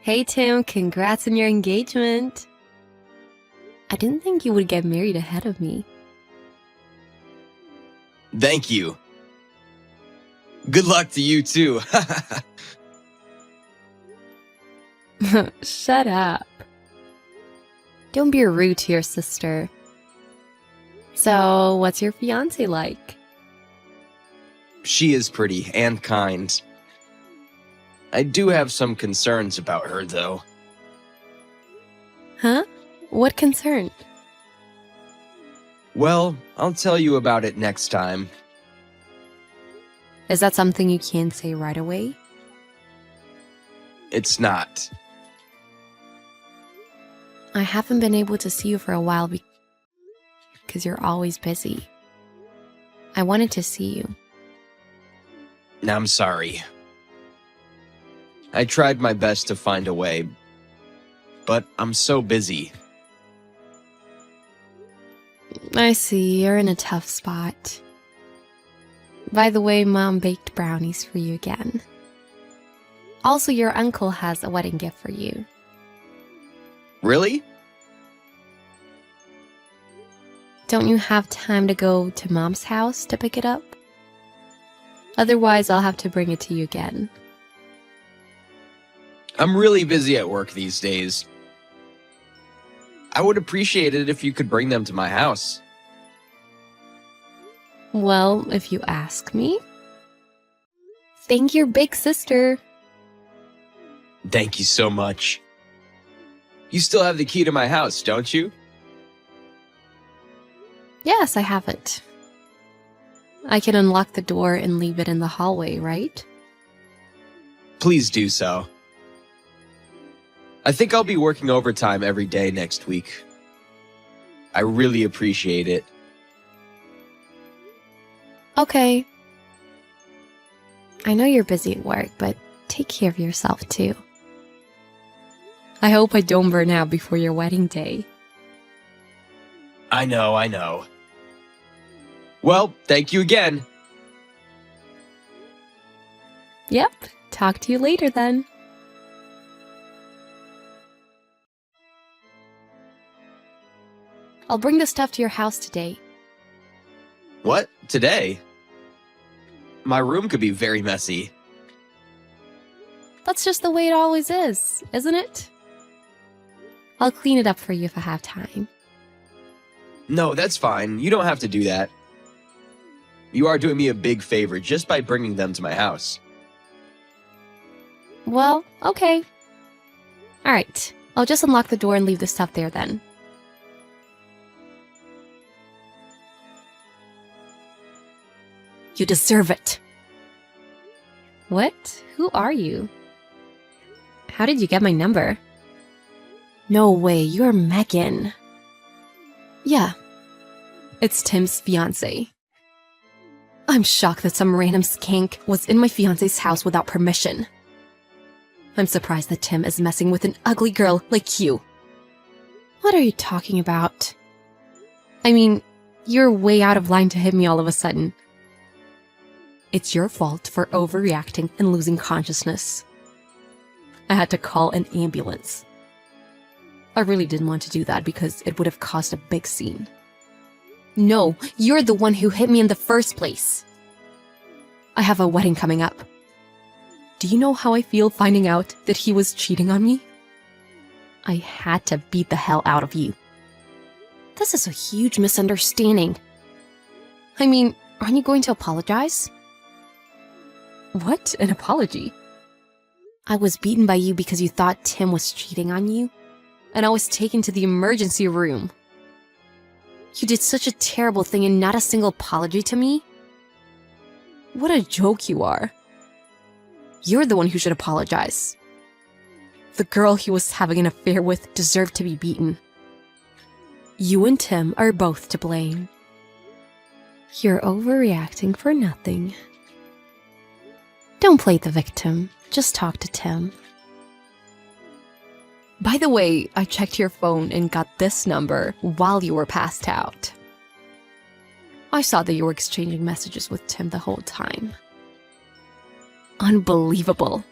Hey Tim, congrats on your engagement. I didn't think you would get married ahead of me. Thank you. Good luck to you too. Shut up. Don't be rude to your sister. So, what's your fiancé like? She is pretty and kind. I do have some concerns about her though. Huh? What concern? Well, I'll tell you about it next time. Is that something you can't say right away? It's not. I haven't been able to see you for a while because you're always busy. I wanted to see you. I'm sorry. I tried my best to find a way, but I'm so busy. I see, you're in a tough spot. By the way, Mom baked brownies for you again. Also, your uncle has a wedding gift for you. Really? Don't you have time to go to Mom's house to pick it up? Otherwise, I'll have to bring it to you again. I'm really busy at work these days. I would appreciate it if you could bring them to my house. Well, if you ask me. Thank your big sister. Thank you so much. You still have the key to my house, don't you? Yes, I have it. I can unlock the door and leave it in the hallway, right? Please do so. I think I'll be working overtime every day next week. I really appreciate it. Okay. I know you're busy at work, but take care of yourself too. I hope I don't burn out before your wedding day. I know. Well, thank you again. Yep, talk to you later then. I'll bring the stuff to your house today. What? Today? My room could be very messy. That's just the way it always is, isn't it? I'll clean it up for you if I have time. No, that's fine. You don't have to do that. You are doing me a big favor just by bringing them to my house. Well, okay. Alright, I'll just unlock the door and leave the stuff there then. You deserve it. What? Who are you? How did you get my number? No way, you're Megan. Yeah, it's Tim's fiancé. I'm shocked that some random skank was in my fiancé's house without permission. I'm surprised that Tim is messing with an ugly girl like you. What are you talking about? I mean, you're way out of line to hit me all of a sudden. It's your fault for overreacting and losing consciousness. I had to call an ambulance. I really didn't want to do that because it would have caused a big scene. No, you're the one who hit me in the first place. I have a wedding coming up. Do you know how I feel finding out that he was cheating on me? I had to beat the hell out of you. This is a huge misunderstanding. I mean, aren't you going to apologize? What? An apology? I was beaten by you because you thought Tim was cheating on you, and I was taken to the emergency room. You did such a terrible thing and not a single apology to me? What a joke you are. You're the one who should apologize. The girl he was having an affair with deserved to be beaten. You and Tim are both to blame. You're overreacting for nothing. Don't play the victim. Just talk to Tim. By the way, I checked your phone and got this number while you were passed out. I saw that you were exchanging messages with Tim the whole time. Unbelievable.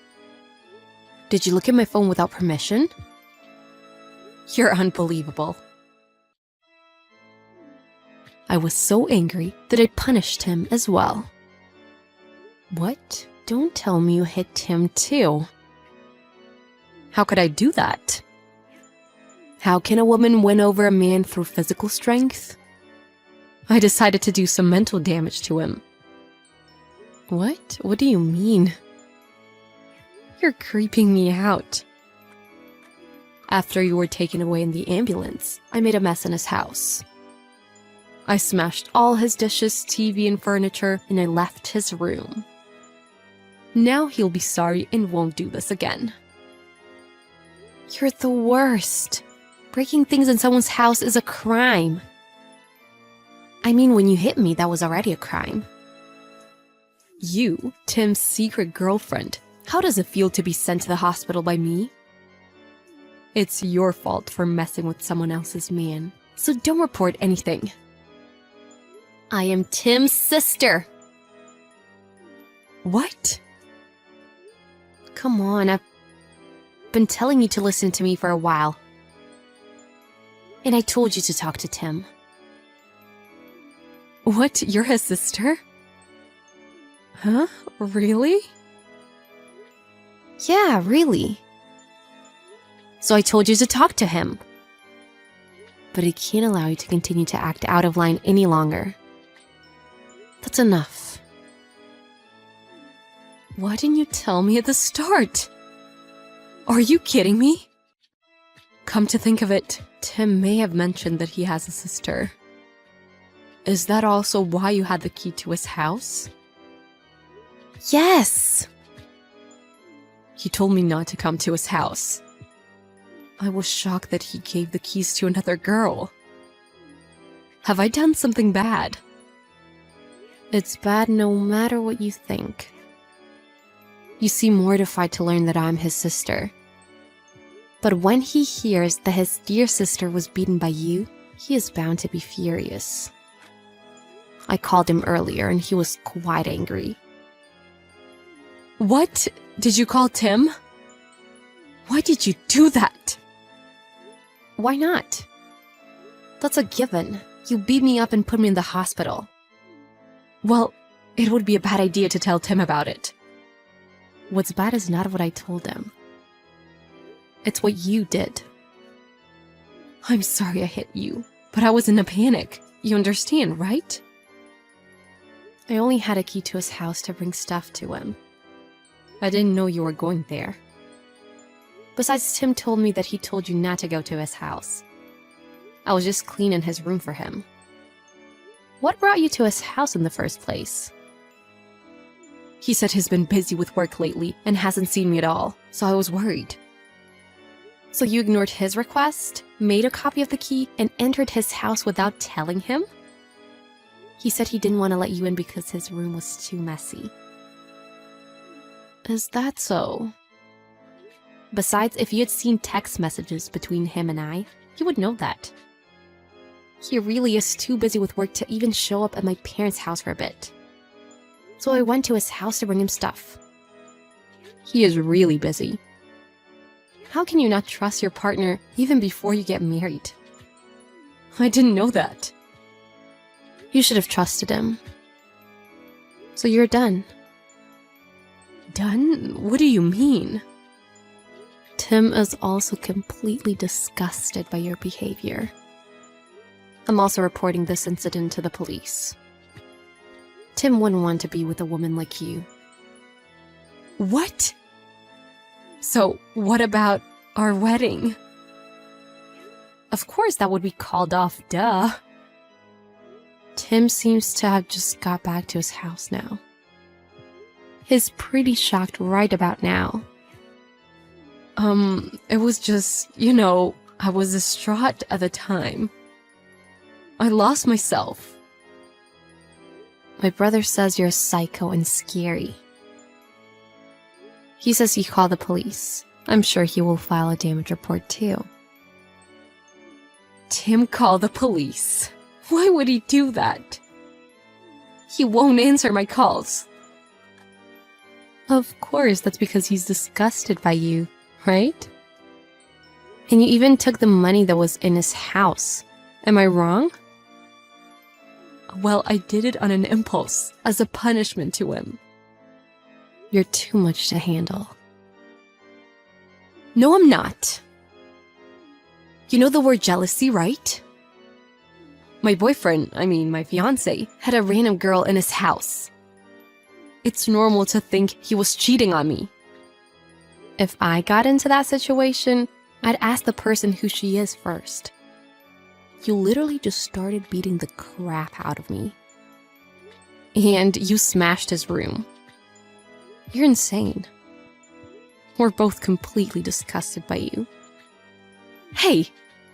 Did you look at my phone without permission? You're unbelievable. I was so angry that I punished him as well. What? Don't tell me you hit Tim too. How could I do that? How can a woman win over a man through physical strength? I decided to do some mental damage to him. What? What do you mean? You're creeping me out. After you were taken away in the ambulance, I made a mess in his house. I smashed all his dishes, TV, and furniture, and I left his room. Now he'll be sorry and won't do this again. You're the worst. Breaking things in someone's house is a crime. I mean, when you hit me, that was already a crime. You, Tim's secret girlfriend, how does it feel to be sent to the hospital by me? It's your fault for messing with someone else's man, so don't report anything. I am Tim's sister. What? Come on, I've been telling you to listen to me for a while. And I told you to talk to Tim. What? You're his sister? Huh? Really? Yeah, really. So I told you to talk to him. But I can't allow you to continue to act out of line any longer. That's enough. Why didn't you tell me at the start? Are you kidding me? Come to think of it, Tim may have mentioned that he has a sister. Is that also why you had the key to his house? Yes! He told me not to come to his house. I was shocked that he gave the keys to another girl. Have I done something bad? It's bad no matter what you think. You seem mortified to learn that I'm his sister. But when he hears that his dear sister was beaten by you, he is bound to be furious. I called him earlier and he was quite angry. What? Did you call Tim? Why did you do that? Why not? That's a given. You beat me up and put me in the hospital. Well, it would be a bad idea to tell Tim about it. What's bad is not what I told him. It's what you did. I'm sorry I hit you, but I was in a panic. You understand, right? I only had a key to his house to bring stuff to him. I didn't know you were going there. Besides, Tim told me that he told you not to go to his house. I was just cleaning his room for him. What brought you to his house in the first place? He said he's been busy with work lately and hasn't seen me at all, so I was worried. So you ignored his request, made a copy of the key, and entered his house without telling him? He said he didn't want to let you in because his room was too messy. Is that so? Besides, if you had seen text messages between him and I, you would know that. He really is too busy with work to even show up at my parents' house for a bit. So I went to his house to bring him stuff. He is really busy. How can you not trust your partner even before you get married? I didn't know that. You should have trusted him. So you're done. Done? What do you mean? Tim is also completely disgusted by your behavior. I'm also reporting this incident to the police. Tim wouldn't want to be with a woman like you. What? So, what about our wedding? Of course that would be called off, duh. Tim seems to have just got back to his house now. He's pretty shocked right about now. It was just, I was distraught at the time. I lost myself. My brother says you're psycho and scary. He says he called the police. I'm sure he will file a damage report too. Tim called the police. Why would he do that? He won't answer my calls. Of course, that's because he's disgusted by you right? And you even took the money that was in his house. Am I wrong? Well, I did it on an impulse, as a punishment to him. You're too much to handle. No, I'm not. You know the word jealousy, right? My boyfriend, my fiancé, had a random girl in his house. It's normal to think he was cheating on me. If I got into that situation, I'd ask the person who she is first. You literally just started beating the crap out of me. And you smashed his room. You're insane. We're both completely disgusted by you. Hey,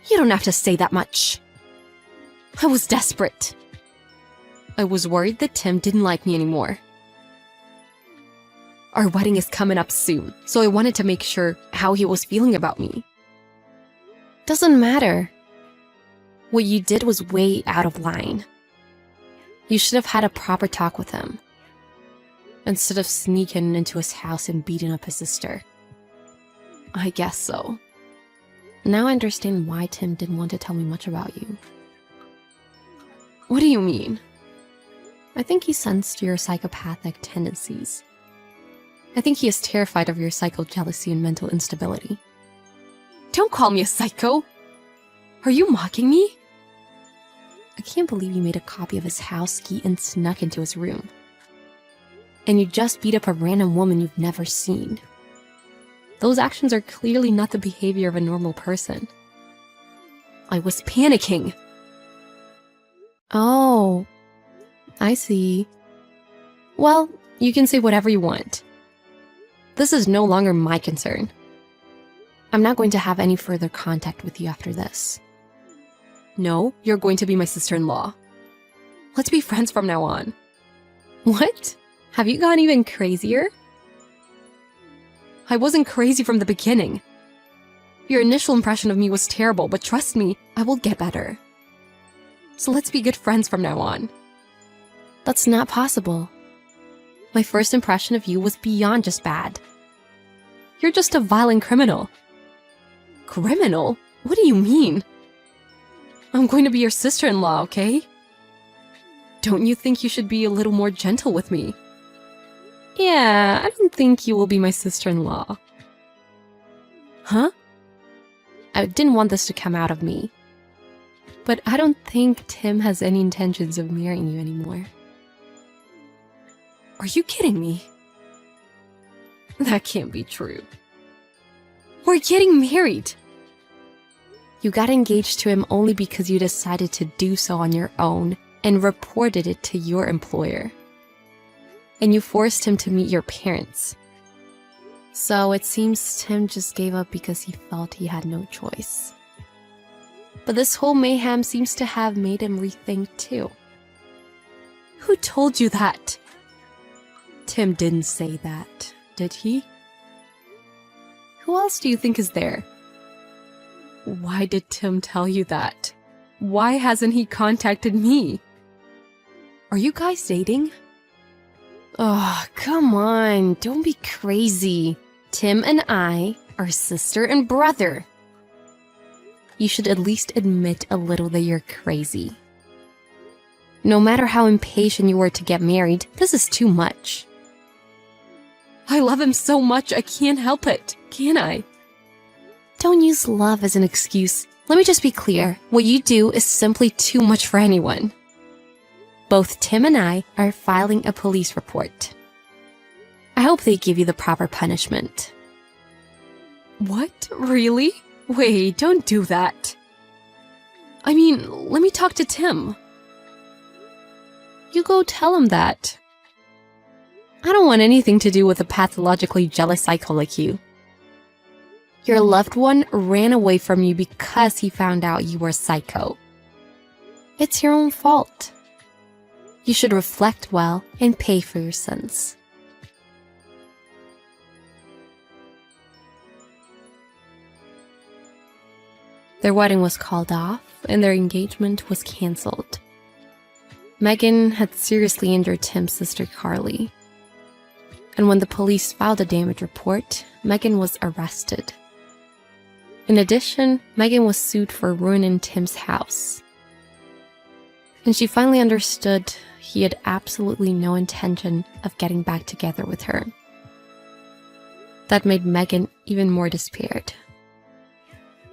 you don't have to say that much. I was desperate. I was worried that Tim didn't like me anymore. Our wedding is coming up soon, so I wanted to make sure how he was feeling about me. Doesn't matter. What you did was way out of line. You should have had a proper talk with him, instead of sneaking into his house and beating up his sister. I guess so. Now I understand why Tim didn't want to tell me much about you. What do you mean? I think he sensed your psychopathic tendencies. I think he is terrified of your psycho jealousy and mental instability. Don't call me a psycho! Are you mocking me? I can't believe you made a copy of his house key and snuck into his room. And you just beat up a random woman you've never seen. Those actions are clearly not the behavior of a normal person. I was panicking. Oh, I see. Well, you can say whatever you want. This is no longer my concern. I'm not going to have any further contact with you after this. No, you're going to be my sister-in-law. Let's be friends from now on. What? Have you gone even crazier? I wasn't crazy from the beginning. Your initial impression of me was terrible, but trust me, I will get better. So let's be good friends from now on. That's not possible. My first impression of you was beyond just bad. You're just a violent criminal. Criminal? What do you mean? I'm going to be your sister-in-law, okay? Don't you think you should be a little more gentle with me? Yeah, I don't think you will be my sister-in-law. Huh? I didn't want this to come out of me. But I don't think Tim has any intentions of marrying you anymore. Are you kidding me? That can't be true. We're getting married! You got engaged to him only because you decided to do so on your own and reported it to your employer. And you forced him to meet your parents. So it seems Tim just gave up because he felt he had no choice. But this whole mayhem seems to have made him rethink too. Who told you that? Tim didn't say that, did he? Who else do you think is there? Why did Tim tell you that? Why hasn't he contacted me? Are you guys dating? Oh, come on, don't be crazy. Tim and I are sister and brother. You should at least admit a little that you're crazy. No matter how impatient you were to get married, this is too much. I love him so much I can't help it, can I? Don't use love as an excuse. Let me just be clear. What you do is simply too much for anyone. Both Tim and I are filing a police report. I hope they give you the proper punishment. What? Really? Wait, don't do that. I mean, let me talk to Tim. You go tell him that. I don't want anything to do with a pathologically jealous psycho like you. Your loved one ran away from you because he found out you were a psycho. It's your own fault. You should reflect well and pay for your sins. Their wedding was called off and their engagement was canceled. Megan had seriously injured Tim's sister Carly. And when the police filed a damage report, Megan was arrested In addition, Megan was sued for ruining Tim's house. And she finally understood he had absolutely no intention of getting back together with her. That made Megan even more despaired.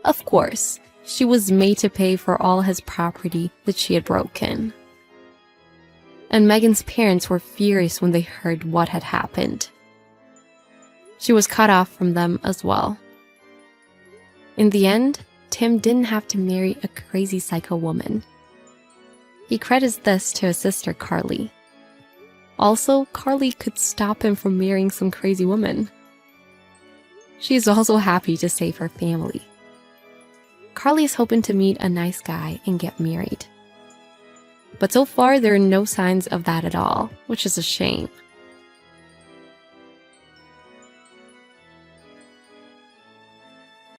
Of course, she was made to pay for all his property that she had broken. And Megan's parents were furious when they heard what had happened. She was cut off from them as well. In the end, Tim didn't have to marry a crazy psycho woman. He credits this to his sister Carly. Also, Carly could stop him from marrying some crazy woman. She's also happy to save her family. Carly is hoping to meet a nice guy and get married. But so far, there are no signs of that at all, which is a shame.